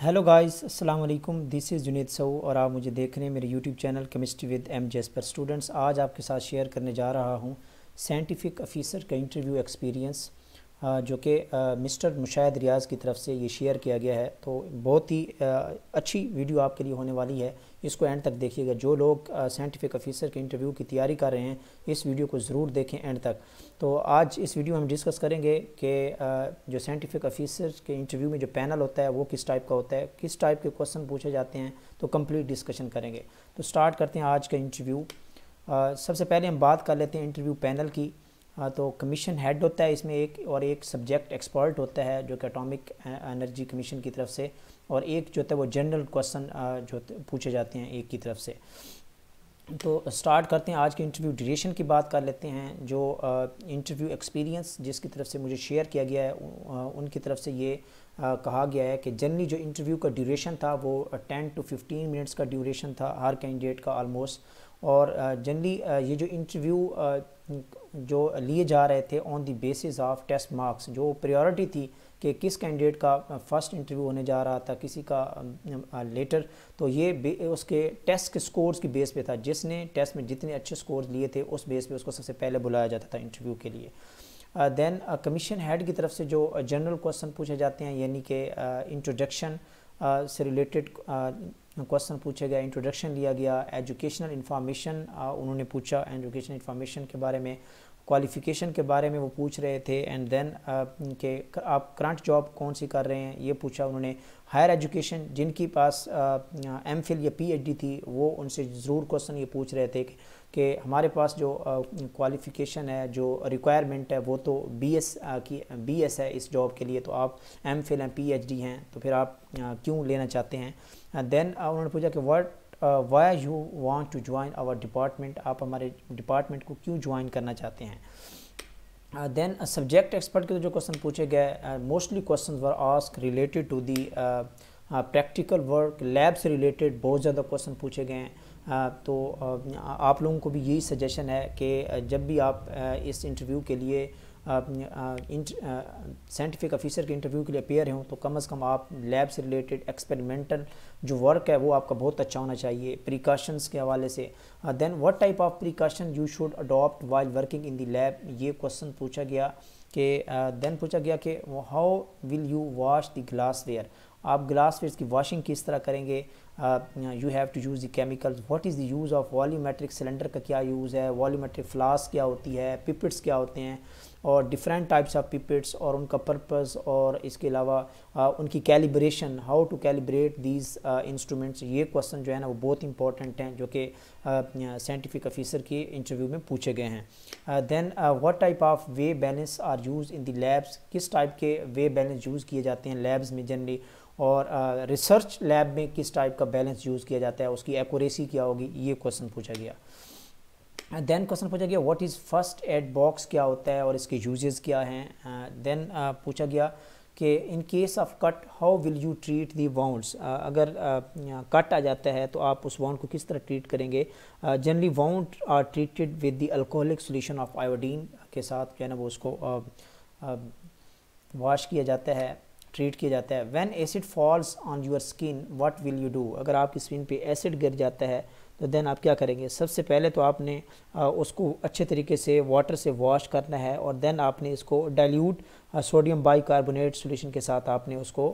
Hello guys, अस्सलाम वालेकुम। This is Junaid सऊ और आप मुझे देख रहे हैं मेरे YouTube channel chemistry with MJS पर। स्टूडेंट्स, आज आपके साथ शेयर करने जा रहा हूँ साइंटिफिक ऑफिसर का इंटरव्यू एक्सपीरियंस, जो कि मिस्टर मुशाहिद रियाज़ की तरफ से ये शेयर किया गया है। तो बहुत ही अच्छी वीडियो आपके लिए होने वाली है, इसको एंड तक देखिएगा। जो लोग साइंटिफिक ऑफिसर के इंटरव्यू की तैयारी कर रहे हैं, इस वीडियो को ज़रूर देखें एंड तक। तो आज इस वीडियो में हम डिस्कस करेंगे कि जो साइंटिफिक ऑफिसर के इंटरव्यू में जो पैनल होता है वो किस टाइप का होता है, किस टाइप के क्वेश्चन पूछे जाते हैं, तो कंप्लीट डिस्कशन करेंगे। तो स्टार्ट करते हैं आज का इंटरव्यू। सबसे पहले हम बात कर लेते हैं इंटरव्यू पैनल की। तो कमीशन हेड होता है इसमें एक सब्जेक्ट एक्सपर्ट होता है जो कि एटॉमिक एनर्जी कमीशन की तरफ से, और एक जो होता है वो जनरल क्वेश्चन जो पूछे जाते हैं एक की तरफ से। तो स्टार्ट करते हैं आज के इंटरव्यू। ड्यूरेशन की बात कर लेते हैं। जो इंटरव्यू एक्सपीरियंस जिसकी तरफ से मुझे शेयर किया गया है, उनकी तरफ से ये कहा गया है कि जनरली जो इंटरव्यू का ड्यूरेशन था वो 10 to 15 मिनट्स का ड्यूरेशन था हर कैंडिडेट का ऑलमोस्ट। और जनरली ये जो इंटरव्यू जो लिए जा रहे थे on the basis of test marks, जो प्रायोरिटी थी कि किस कैंडिडेट का फर्स्ट इंटरव्यू होने जा रहा था, किसी का लेटर, तो ये उसके टेस्ट के स्कोर्स की बेस पे था। जिसने टेस्ट में जितने अच्छे स्कोर्स लिए थे उस बेस पे उसको सबसे पहले बुलाया जाता था इंटरव्यू के लिए। देन कमीशन हेड की तरफ से जो जनरल क्वेश्चन पूछे जाते हैं, यानी कि इंट्रोडक्शन से रिलेटेड क्वेश्चन पूछे गए, इंट्रोडक्शन लिया गया, एजुकेशनल इन्फॉर्मेशन उन्होंने पूछा, एजुकेशनल इन्फॉर्मेशन के बारे में, क्वालिफ़िकेशन के बारे में वो पूछ रहे थे, एंड देन कि आप करंट जॉब कौन सी कर रहे हैं ये पूछा उन्होंने। हायर एजुकेशन जिनकी पास MPhil या PhD थी वो उनसे ज़रूर क्वेश्चन ये पूछ रहे थे कि हमारे पास जो क्वालिफ़िकेशन है, जो रिक्वायरमेंट है, वो तो BS है इस जॉब के लिए, तो आप MPhil एंड PhD हैं तो फिर आप क्यों लेना चाहते हैं। देन उन्होंने पूछा कि why you want to join our department, आप हमारे डिपार्टमेंट को क्यों ज्वाइन करना चाहते हैं। देन सब्जेक्ट एक्सपर्ट के जो क्वेश्चन पूछे गए, mostly question were asked related to the practical work, lab से रिलेटेड बहुत ज़्यादा क्वेश्चन पूछे गए हैं। तो आप लोगों को भी यही सजेशन है कि जब भी आप इस इंटरव्यू के लिए साइंटिफिक ऑफिसर के इंटरव्यू के लिए अपेयर हों तो कम से कम आप लैब से रिलेटेड एक्सपेरिमेंटल जो वर्क है वो आपका बहुत अच्छा होना चाहिए प्रिकॉशंस के हवाले से। Then what type of precaution you should adopt while working in the lab, ये क्वेश्चन पूछा गया कि देन पूछा गया कि how will you wash the glassware, आप ग्लासवेयर की वॉशिंग किस तरह करेंगे। You have to use the chemicals, what is the use of volumetric cylinder का क्या यूज़ है, वॉल्यूमेट्रिक फ्लास्क क्या होती है, पिपेट्स क्या होते हैं, और डिफरेंट टाइप्स ऑफ पिपेट्स और उनका पर्पस, और इसके अलावा उनकी calibration, how to calibrate these instruments. ये क्वेश्चन जो है ना वो बहुत इंपॉर्टेंट हैं जो कि साइंटिफिक ऑफिसर के इंटरव्यू में पूछे गए हैं। Then what type of weigh balance are used in the labs, किस टाइप के वे बैलेंस यूज़ किए जाते हैं लैब्स में जनरली, और रिसर्च लैब में किस टाइप का बैलेंस यूज़ किया जाता है, उसकी एक्यूरेसी क्या होगी, ये क्वेश्चन पूछा गया। देन क्वेश्चन पूछा गया what is first aid box क्या होता है और इसके यूजेस क्या हैं। देन पूछा गया कि in case of cut how will you treat the wounds, अगर कट आ जाता है तो आप उस वाउंड को किस तरह ट्रीट करेंगे। Generally wound are treated with the alcoholic solution of iodine के साथ जो है ना वो उसको वॉश किया जाता है, ट्रीट किया जाता है। When acid falls on your skin what will you do, अगर आपकी स्किन पे एसिड गिर जाता है तो देन आप क्या करेंगे। सबसे पहले तो आपने उसको अच्छे तरीके से वाटर से वॉश करना है, और देन आपने इसको डाइल्यूट सोडियम बाइकार्बोनेट सॉल्यूशन के साथ आपने उसको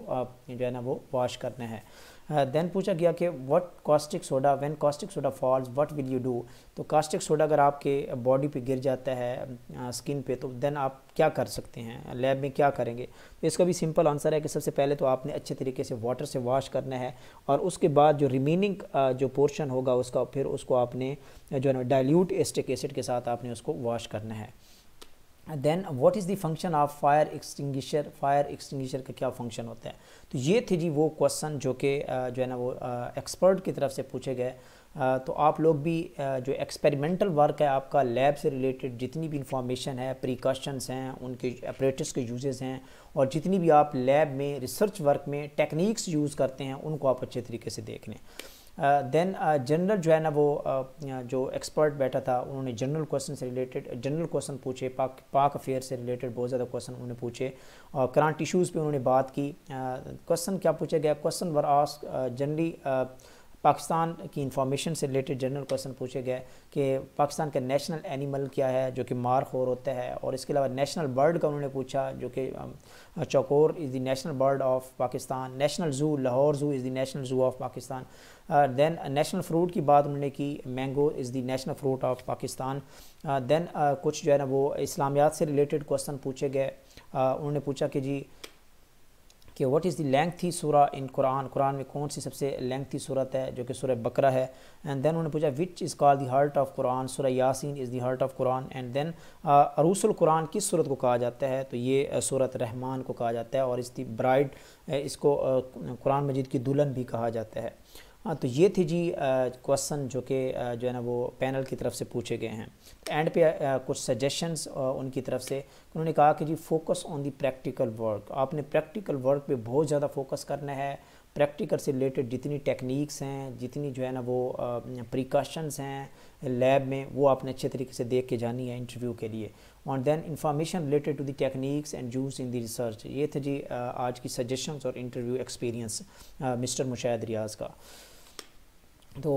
जो है ना वो वॉश करना है। देन पूछा गया कि what caustic soda, when caustic soda falls what will you do, तो कास्टिक सोडा अगर आपके बॉडी पे गिर जाता है स्किन पे तो देन आप क्या कर सकते हैं, लैब में क्या करेंगे। तो इसका भी सिंपल आंसर है कि सबसे पहले तो आपने अच्छे तरीके से वाटर से वॉश करना है, और उसके बाद जो रिमेनिंग जो पोर्शन होगा उसका फिर उसको आपने जो है ना डाइल्यूट एसिटिक एसिड के साथ आपने उसको वॉश करना है। Then what is the function of fire extinguisher, fire extinguisher का क्या फंक्शन होता है। तो ये थे जी वो क्वेश्चन जो कि जो है ना वो एक्सपर्ट की तरफ से पूछे गए। तो आप लोग भी जो एक्सपेरिमेंटल वर्क है आपका लैब से रिलेटेड जितनी भी इंफॉर्मेशन है, प्रिकॉशंस हैं, उनके अपरेटस के यूजेस हैं, और जितनी भी आप लैब में रिसर्च वर्क में टेक्निक्स यूज़ करते हैं उनको आप अच्छे तरीके से देख लें। دین جنرل جو ہے نا وہ جو ایکسپرٹ بیٹھا تھا انہوں نے جنرل کوسچن سے ریلیٹڈ جنرل کوسچن پوچھے، پاک افیئر سے ریلیٹڈ بہت زیادہ کوسچن انہوں نے پوچھے، اور کرنٹ ایشوز پہ انہوں نے بات کی۔ کوسچن کیا پوچھا گیا؟ کوسچن ور آسک جنرلی پاکستان کی انفارمیشن سے ریلیٹڈ جنرل کوسچن پوچھے گئے کہ پاکستان کا نیشنل اینیمل کیا ہے جو کہ مار خور ہوتا ہے، اور اس کے علاوہ نیشنل برڈ کا انہوں نے پوچھا جو کہ chukar is the national bird of Pakistan, national zoo Lahore zoo is the national zoo of Pakistan, then national fruit کی بات انہوں نے کی، mango is the national fruit of Pakistan, then کچھ جو ہے نا وہ اسلامیات سے ریلیٹڈ کوسچن پوچھے گئے۔ انہوں نے پوچھا کہ جی کہ واٹ از دی لینگتھی سورہ ان قرآن، قرآن میں کون سی سب سے لینگتھی صورت ہے جو کہ سورہ بقرہ ہے، اینڈ دین انہوں نے پوچھا وچ از کال دی heart of Quran, Surah Yasin is the heart of Quran, and then Arus al-Quran کس صورت کو کہا جاتا ہے؟ تو یہ سورۃ رحمان کو کہا جاتا ہے، اور اس دی برائڈ، اس کو قرآن مجید کی دلہن بھی کہا جاتا ہے۔ تو یہ تھی جی کوسچن جو کہ جو ہے نا وہ پینل کی طرف سے پوچھے گئے ہیں۔ اینڈ پہ کچھ سجیشنز ان کی طرف سے، انہوں نے کہا کہ جی focus on the practical work, آپ نے پریکٹیکل ورک پہ بہت زیادہ فوکس کرنا ہے، پریکٹیکل سے ریلیٹڈ جتنی ٹیکنیکس ہیں، جتنی جو ہے نا وہ پریکاشنز ہیں لیب میں، وہ آپ نے اچھے طریقے سے دیکھ کے جانی ہے انٹرویو کے لیے، اور then information related to the techniques and use in the research. یہ تھے جی آج کی سجیشنز اور interview experience Mr Mushahid Riaz کا۔ تو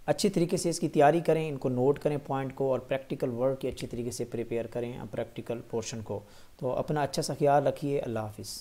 اچھی طریقے سے اس کی تیاری کریں، ان کو نوٹ کریں پوائنٹ کو، اور پریکٹیکل ورک کی اچھی طریقے سے پریپیئر کریں پریکٹیکل پورشن کو۔ تو اپنا اچھا سا خیال رکھیے، اللہ حافظ۔